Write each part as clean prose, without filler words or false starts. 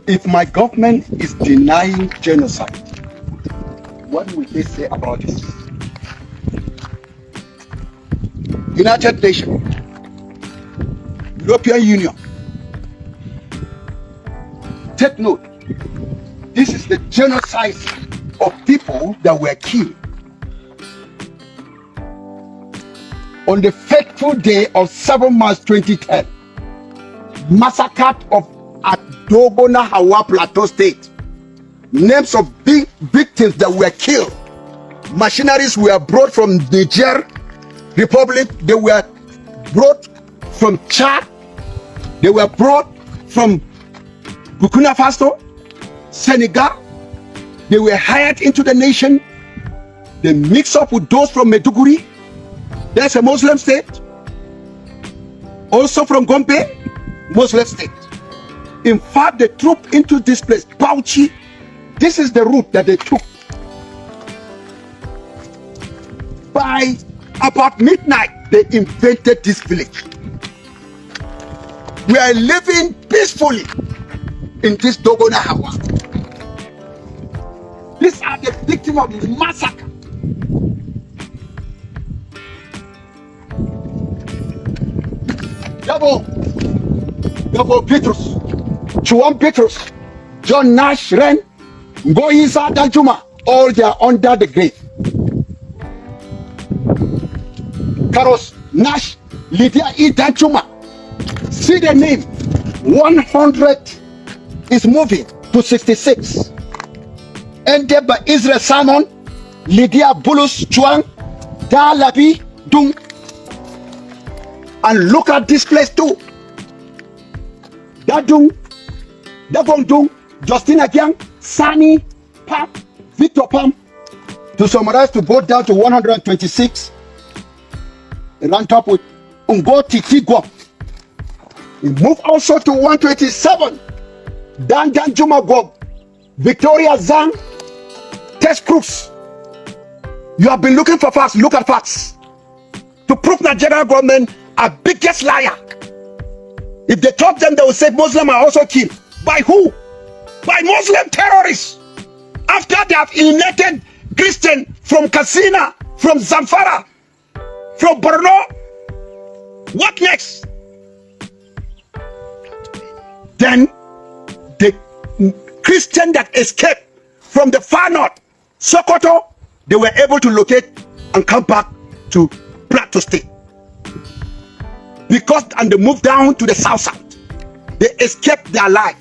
If my government is denying genocide, what will they say about this? United Nations, European Union, take note. This is the genocide of people that were killed on the fateful day of 7 March 2010. Massacre of Dogona Hawa Plateau State. Names of big victims that were killed. Machineries were brought from Niger Republic. They were brought from Chad. They were brought from Burkina Faso, Senegal. They were hired into the nation. They mix up with those from Maiduguri. There's a Muslim state. Also from Gombe, Muslim state. In fact, the troop into this place, Bauchi, this is the route that they took. By about midnight, they invaded this village. We are living peacefully in this Dogona Hawa. These are the victims of the massacre. Double Petrus, Chuan Petrus, John Nash Ren, Ngoisa Danjuma, all they are under the grave. Carlos Nash, Lydia E. Danjuma. See the name, 100 is moving to 66. Ended by Israel Simon, Lydia Bulus Chuan, Dalabi Dung. And look at this place too. Dadung, Dabong, Justina Gyang, Sani, Pam, Victor Pam. To summarize, to go down to 126. And on top with Ungoti Tigwa. We move also to 127. Dan Juma Gob, Victoria Zang, Test Crooks. You have been looking for facts. Look at facts. To prove Nigerian government are biggest liar. If they touch them, they will say Muslims are also killed. By who? By Muslim terrorists. After they have eliminated Christian from Katsina, from Zamfara, from Borno, what next? Then the Christian that escaped from the far north, Sokoto, they were able to locate and come back to Plateau State. Because and they moved down to the south. They escaped their life.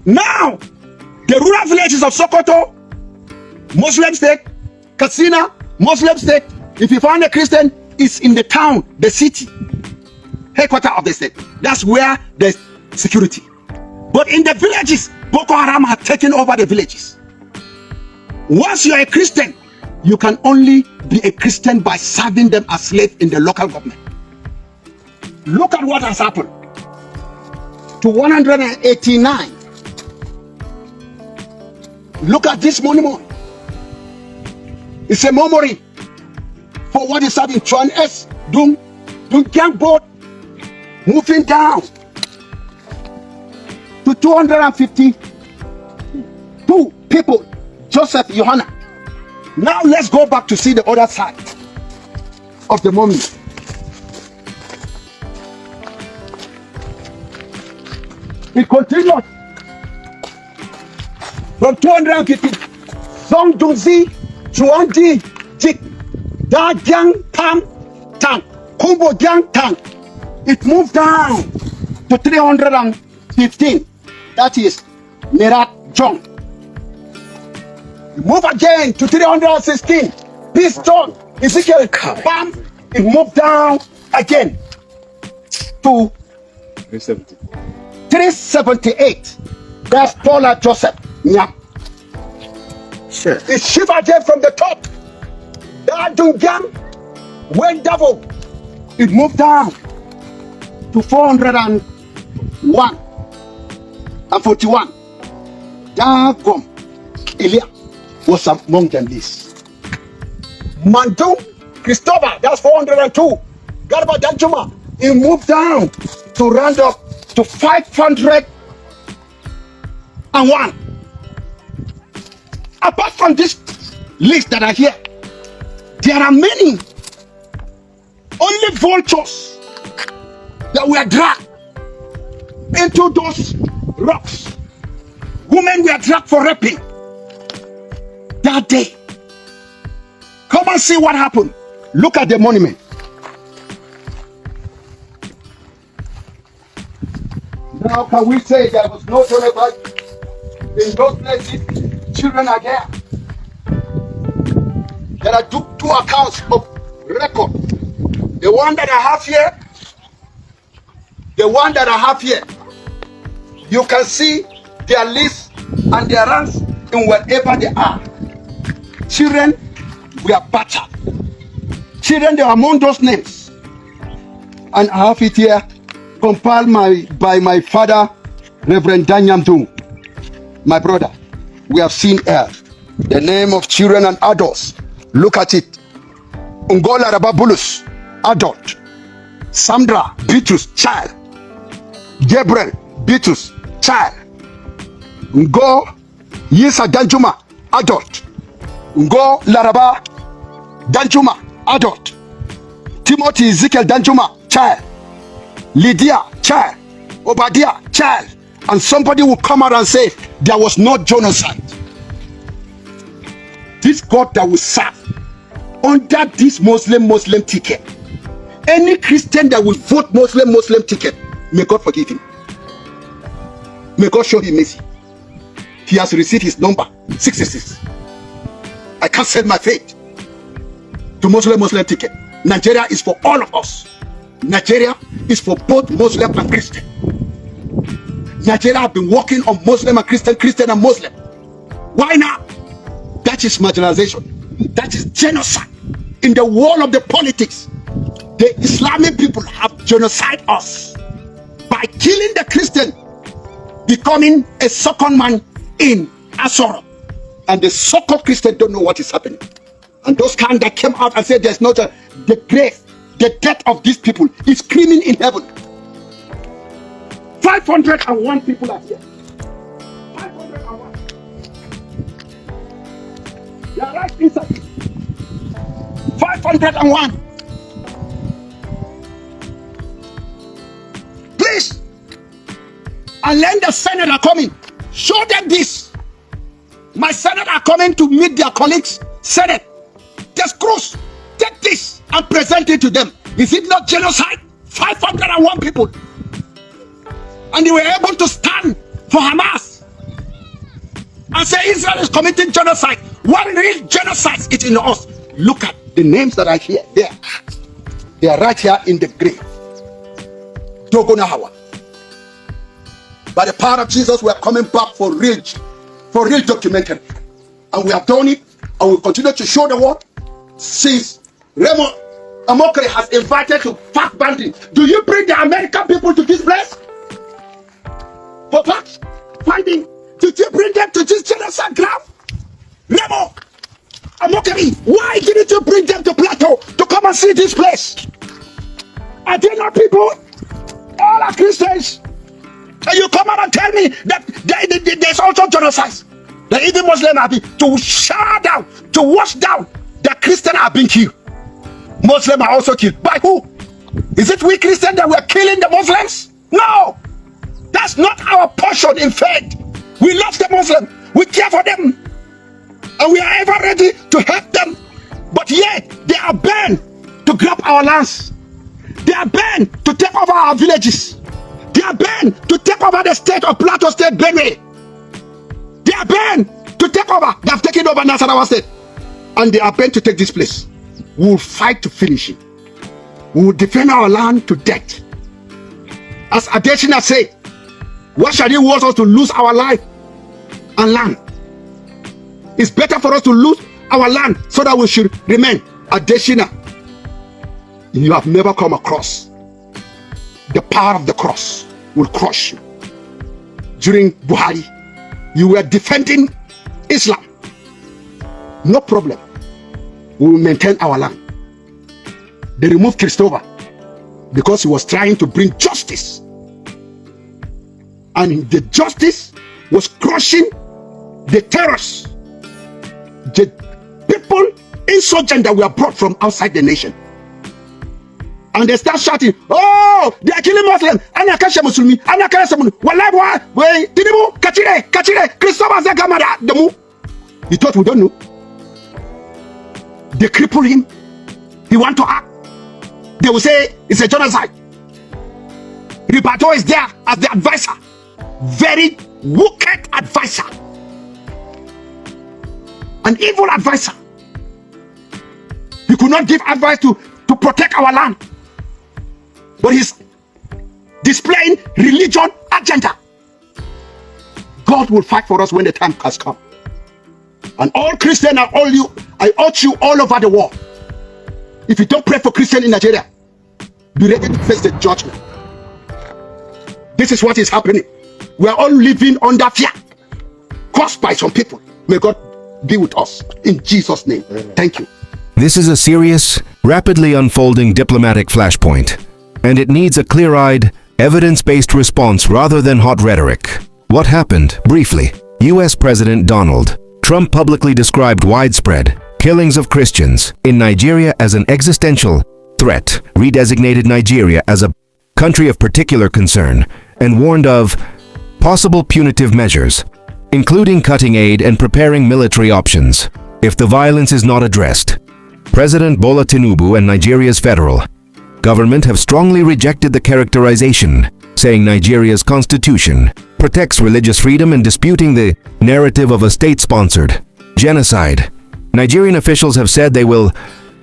Now, the rural villages of Sokoto, Muslim state, Katsina, Muslim state. If you find a Christian, it's in the town, the city, headquarters of the state. That's where there's security. But in the villages, Boko Haram have taken over the villages. Once you're a Christian, you can only be a Christian by serving them as slaves in the local government. Look at what has happened to 189. Look at this monument. It's a memory for what is happening. Chuan S. Dung Gang boat moving down to 252 people. Joseph Johanna. Now let's go back to see the other side of the monument. It continues from 250. Song Dunzi, Chuanji, Jik, Da Jiang Tang, Tang, Kumbo Jiang Tang. It moved down to 315. That is Nerat Jong. Move again to 316. Peace John, Ezekiel, bam, it moved down again to 378. That's Bola Joseph. Yeah. Sure. It shivered them from the top. That Dungang went double. It moved down to 401 and 41. Dagom Elia was among them this. Mandung Christopher, that's 402. Garba Danjuma, it moved down to round up to 500 Apart from this list that are here, there are many. Only vultures that were dragged into those rocks. Women were dragged for raping that day. Come and see what happened. Look at the monument. Now can we say there was no genocide in those places? Children are there. There are two accounts of record. The one that I have here, you can see their lists and their ranks in wherever they are. Children were battered. Children, they are among those names. And I have it here, compiled by my father, Reverend Danyam Dung, my brother. We have seen here the name of children and adults. Look at it. Ungola Rababulus, adult. Sandra Bitrus, child. Gabriel Bitrus, child. Ngo Yisa Danjuma, adult. Ngo Laraba Danjuma, adult. Timothy Ezekiel Danjuma, child. Lydia, child. Obadiah, child. And somebody will come out and say there was no genocide. This God that we serve under this Muslim ticket, any Christian that will vote Muslim ticket, may God forgive him. May God show him mercy. He has received his number 66. I can't sell my faith to Muslim ticket. Nigeria is for all of us. Nigeria is for both Muslim and Christian. Nigeria have been working on Muslim and Christian and Muslim. Why now? That is marginalization. That is genocide. In the world of the politics, the Islamic people have genocide us by killing the Christian, becoming a second man in Asoro. And the so-called Christian don't know what is happening. And those kind that came out and said there's not the grave, the death of these people is screaming in heaven. 501 people are here. 501. They are right inside. 501. Please, and then the Senate are coming. Show them this. My Senate are coming to meet their colleagues. Senate, just cross, take this and present it to them. Is it not genocide? 501 people. And they were able to stand for Hamas and say Israel is committing genocide. What real genocide is in us? Look at the names that are here. There. They are right here in the grave. Dogonahawa. By the power of Jesus, we are coming back for real documentary. And we have done it, and we continue to show the world. Since Raymond Amokre has invited to fact banding, do you bring the American people to this place? For fact finding, did you bring them to this genocide ground? Remo Amokri, why didn't you bring them to Plateau to come and see this place? Are they not people? All are Christians. And you come out and tell me that there's also genocide. That even Muslims are being to shut down, to wash down that Christians are being killed. Muslims are also killed. By who? Is it we Christians that were killing the Muslims? No! That's not our portion in faith. We love the Muslims. We care for them. And we are ever ready to help them. But yet, they are bent to grab our lands. They are bent to take over our villages. They are bent to take over the state of Plateau State, Benue. They are bent to take over. They have taken over Nasarawa State. And they are bent to take this place. We will fight to finish it. We will defend our land to death. As Adesina said, what shall it want us to lose our life and land? It's better for us to lose our land so that we should remain. Adesina, you have never come across the power of the cross will crush you. During Buhari, you were defending Islam. No problem. We will maintain our land. They removed Christopher because he was trying to bring justice. And the justice was crushing the terrorists, the people insurgent that were brought from outside the nation. And they start shouting, oh, they are killing Muslims. Anakasha Muslimi, Anakasha Muslimi. Wallahi, wait, Tinubu, Kachire, Christopher Zagamada, Demu. You thought we don't know? They cripple him. He want to act. They will say it's a genocide. Ribato is there as the advisor. Very wicked advisor. An evil advisor. He could not give advice to protect our land. But he's displaying religion agenda. God will fight for us when the time has come. And all Christians are all you. I urge you all over the world. If you don't pray for Christians in Nigeria, be ready to face the judgment. This is what is happening. We are all living under fear caused by some people. May God be with us in Jesus' name. Thank you. This is a serious, rapidly unfolding diplomatic flashpoint, and it needs a clear-eyed, evidence-based response rather than hot rhetoric. What happened? Briefly, U.S. President Donald Trump publicly described widespread killings of Christians in Nigeria as an existential threat, redesignated Nigeria as a country of particular concern, and warned of possible punitive measures, including cutting aid and preparing military options, if the violence is not addressed. President Bola Tinubu and Nigeria's federal government have strongly rejected the characterization, saying Nigeria's constitution protects religious freedom and disputing the narrative of a state-sponsored genocide. Nigerian officials have said they will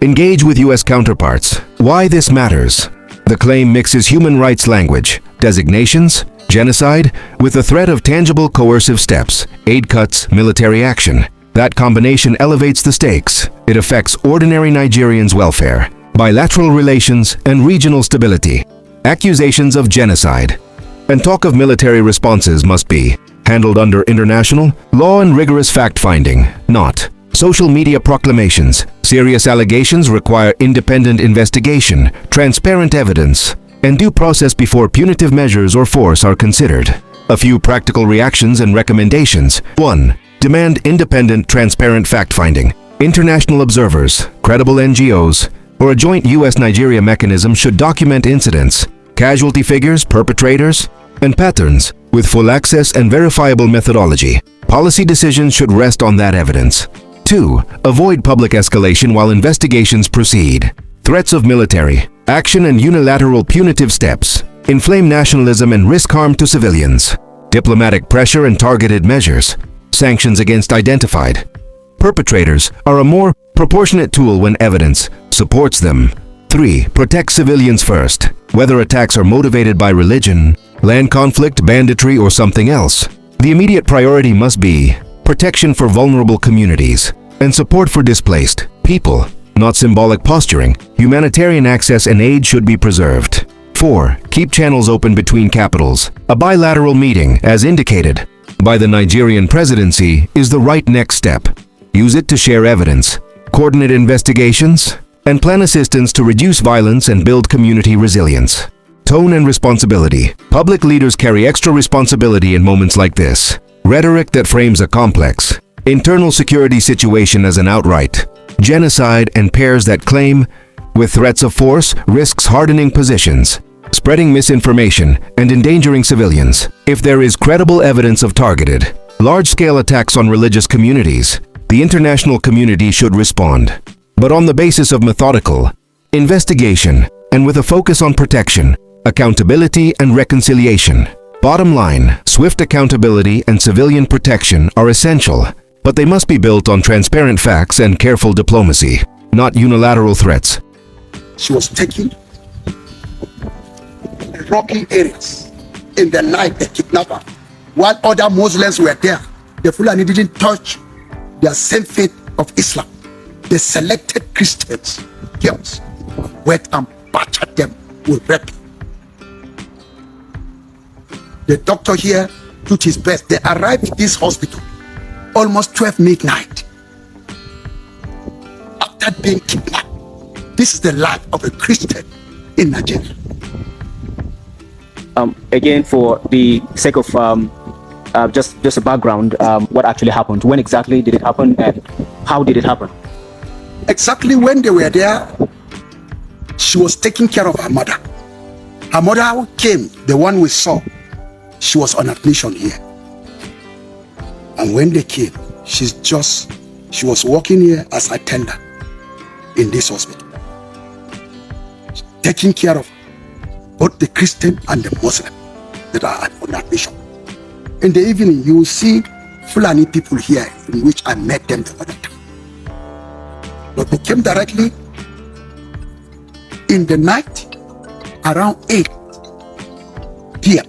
engage with U.S. counterparts. Why this matters? The claim mixes human rights language, designations, genocide, with the threat of tangible coercive steps, aid cuts, military action. That combination elevates the stakes. It affects ordinary Nigerians' welfare, bilateral relations, and regional stability. Accusations of genocide and talk of military responses must be handled under international law and rigorous fact-finding, not social media proclamations. Serious allegations require independent investigation, transparent evidence, and due process before punitive measures or force are considered. A few practical reactions and recommendations. 1. Demand independent, transparent fact-finding. International observers, credible NGOs, or a joint U.S.-Nigeria mechanism should document incidents, casualty figures, perpetrators, and patterns with full access and verifiable methodology. Policy decisions should rest on that evidence. 2. Avoid public escalation while investigations proceed. Threats of military action and unilateral punitive steps inflame nationalism and risk harm to civilians. Diplomatic pressure and targeted measures. Sanctions against identified perpetrators are a more proportionate tool when evidence supports them. 3. Protect civilians first. Whether attacks are motivated by religion, land conflict, banditry, or something else, the immediate priority must be protection for vulnerable communities and support for displaced people, not symbolic posturing. Humanitarian access and aid should be preserved. 4. Keep channels open between capitals. A bilateral meeting, as indicated by the Nigerian presidency, is the right next step. Use it to share evidence, coordinate investigations, and plan assistance to reduce violence and build community resilience. Tone and responsibility. Public leaders carry extra responsibility in moments like this. Rhetoric that frames a complex internal security situation as an outright genocide and pairs that claim with threats of force risks hardening positions, spreading misinformation, and endangering civilians. If there is credible evidence of targeted, large-scale attacks on religious communities, the international community should respond, but on the basis of methodical investigation and with a focus on protection, accountability, and reconciliation. Bottom line, swift accountability and civilian protection are essential, but they must be built on transparent facts and careful diplomacy, not unilateral threats. She was taken rocky areas in the night, the kidnapper, while other Muslims were there. The Fulani didn't touch their same faith of Islam. They selected Christians, girls, went and battered them with rape. The doctor here did his best. They arrived at this hospital almost 12 midnight after being kidnapped. This is the life of a Christian in Nigeria. Again, for the sake of just a background, what actually happened? When exactly did it happen, and how did it happen? Exactly when they were there, she was taking care of her mother. Her mother came, the one we saw. She was on admission here. And when they came, she was working here as a tender in this hospital, taking care of both the Christian and the Muslim that are on admission. In the evening, you will see Fulani people here, in which I met them the other time. But they came directly in the night around 8 p.m.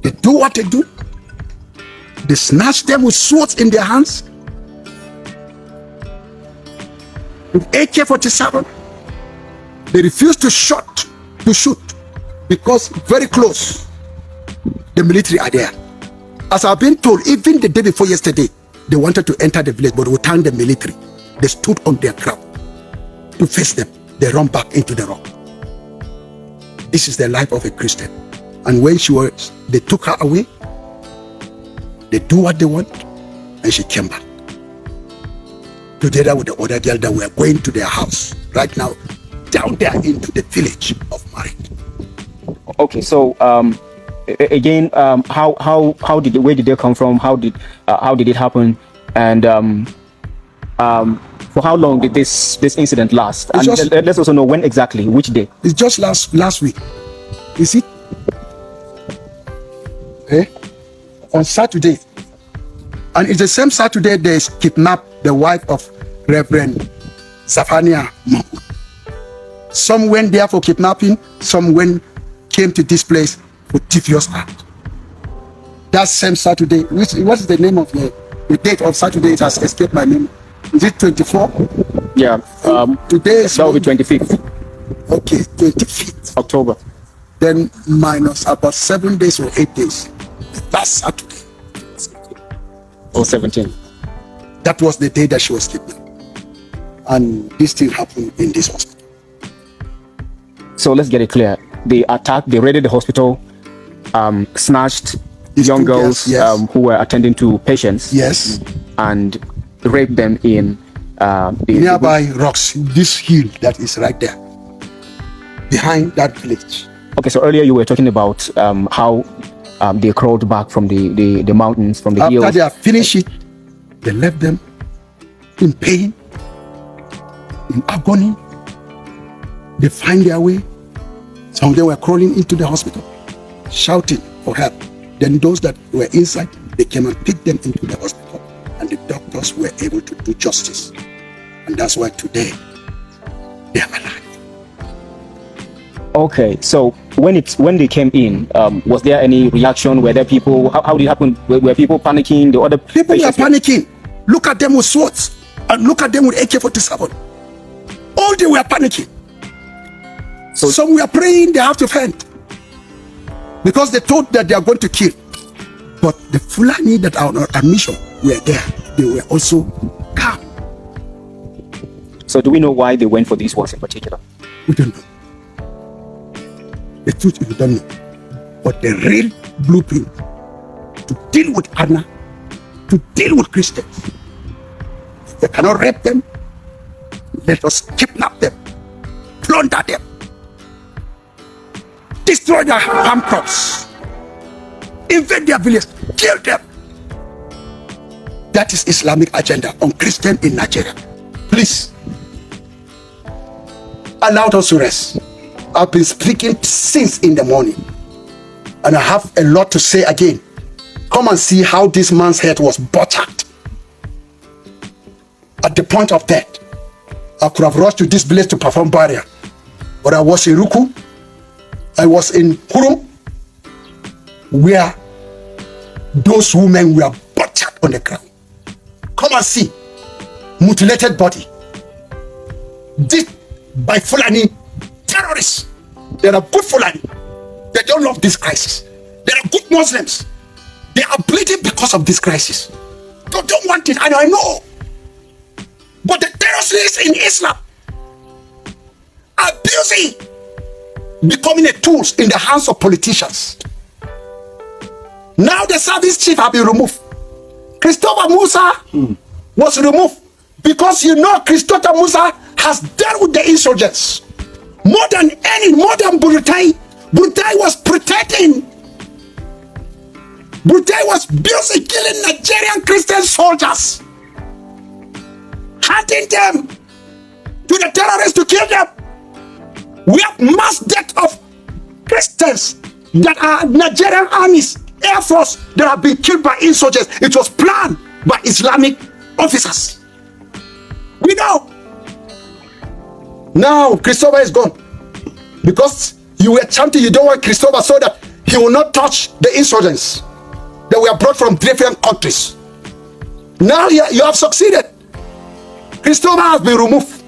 They do what they do. They snatch them with swords in their hands, with AK-47. They refuse to shoot, because very close, the military are there. As I've been told, even the day before yesterday, they wanted to enter the village, but without the military, they stood on their ground to face them. They run back into the rock. This is the life of a Christian. And when they took her away, they do what they want, and she came back together with the other girl that were going to their house right now, down there into the village of Marit. Okay, so again, where did they come from? How did it happen? And for how long did this incident last? And let's also know when exactly, which day. It's just last week. You see? On Saturday. And it's the same Saturday they kidnapped the wife of Reverend Zafania Mahmoud. Some went there for kidnapping, some came to this place for devious act. That same Saturday, what is the name of the date of Saturday? It has escaped my name. Is it 24? Yeah. Today is... That will be 25th. Okay, 25th. October. Then minus about 7 days or 8 days. Last Saturday. Or 17. That was the day that she was kidnapped. And this thing happened in this hospital. So let's get it clear. They raided the hospital, snatched young girls, yes, who were attending to patients. Yes. And raped them in nearby rocks, this hill that is right there, behind that village. Okay, so earlier you were talking about how they crawled back from the mountains, from the hills. After they have finished it, they left them in pain, in agony. They find their way. Some of them were crawling into the hospital, shouting for help. Then those that were inside, they came and picked them into the hospital, and the doctors were able to do justice. And that's why today they are alive. Okay, so when they came in, was there any reaction? Were there people? How did it happen? Were people panicking? The other people were panicking. Look at them with swords and look at them with AK-47. All they were panicking. So some were praying they have to faint because they thought that they are going to kill. But the Fulani that are on admission were there. They were also calm. So do we know why they went for these ones in particular? We don't know. The truth is we don't know. But the real blueprint to deal with Anna, to deal with Christians, they cannot rape them. Let us kidnap them, plunder them, destroy their farm crops, invade their village, kill them. That is Islamic agenda on Christian in Nigeria. Please, allow us to rest. I've been speaking since in the morning, and I have a lot to say again. Come and see how this man's head was butchered at the point of death. I could have rushed to this village to perform burial, but I was in Ruku, I was in Kurum, where those women were butchered on the ground. Come and see, mutilated body, did by Fulani terrorists. There are good Fulani. They don't love this crisis. There are good Muslims. They are bleeding because of this crisis. They don't want it, and I know. But the terrorists in Islam are busy becoming a tools in the hands of politicians. Now the service chief have been removed. Christopher Musa was removed because you know Christopher Musa has dealt with the insurgents more than Burutai. Burutai was pretending. Burutai was busy killing Nigerian Christian soldiers, hunting them to the terrorists to kill them. We have mass death of Christians that are Nigerian armies, Air Force, that have been killed by insurgents. It was planned by Islamic officers. We know. Now Christopher is gone because you were chanting you don't want Christopher so that he will not touch the insurgents that were brought from different countries. Now you have succeeded. Christopher has been removed.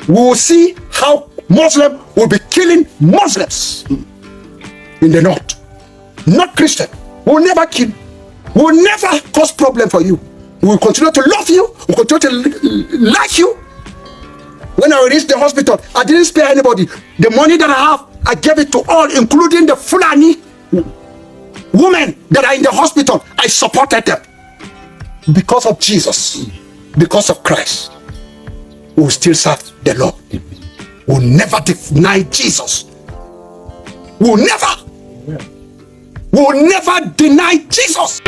We will see how Muslims will be killing Muslims in the north. Not Christian. We will never kill. We will never cause problem for you. We will continue to love you. We will continue to like you. When I reached the hospital, I didn't spare anybody. The money that I have, I gave it to all, including the Fulani women that are in the hospital. I supported them. Because of Jesus, because of Christ, we will still serve the Lord. We will never deny Jesus. We will never deny Jesus.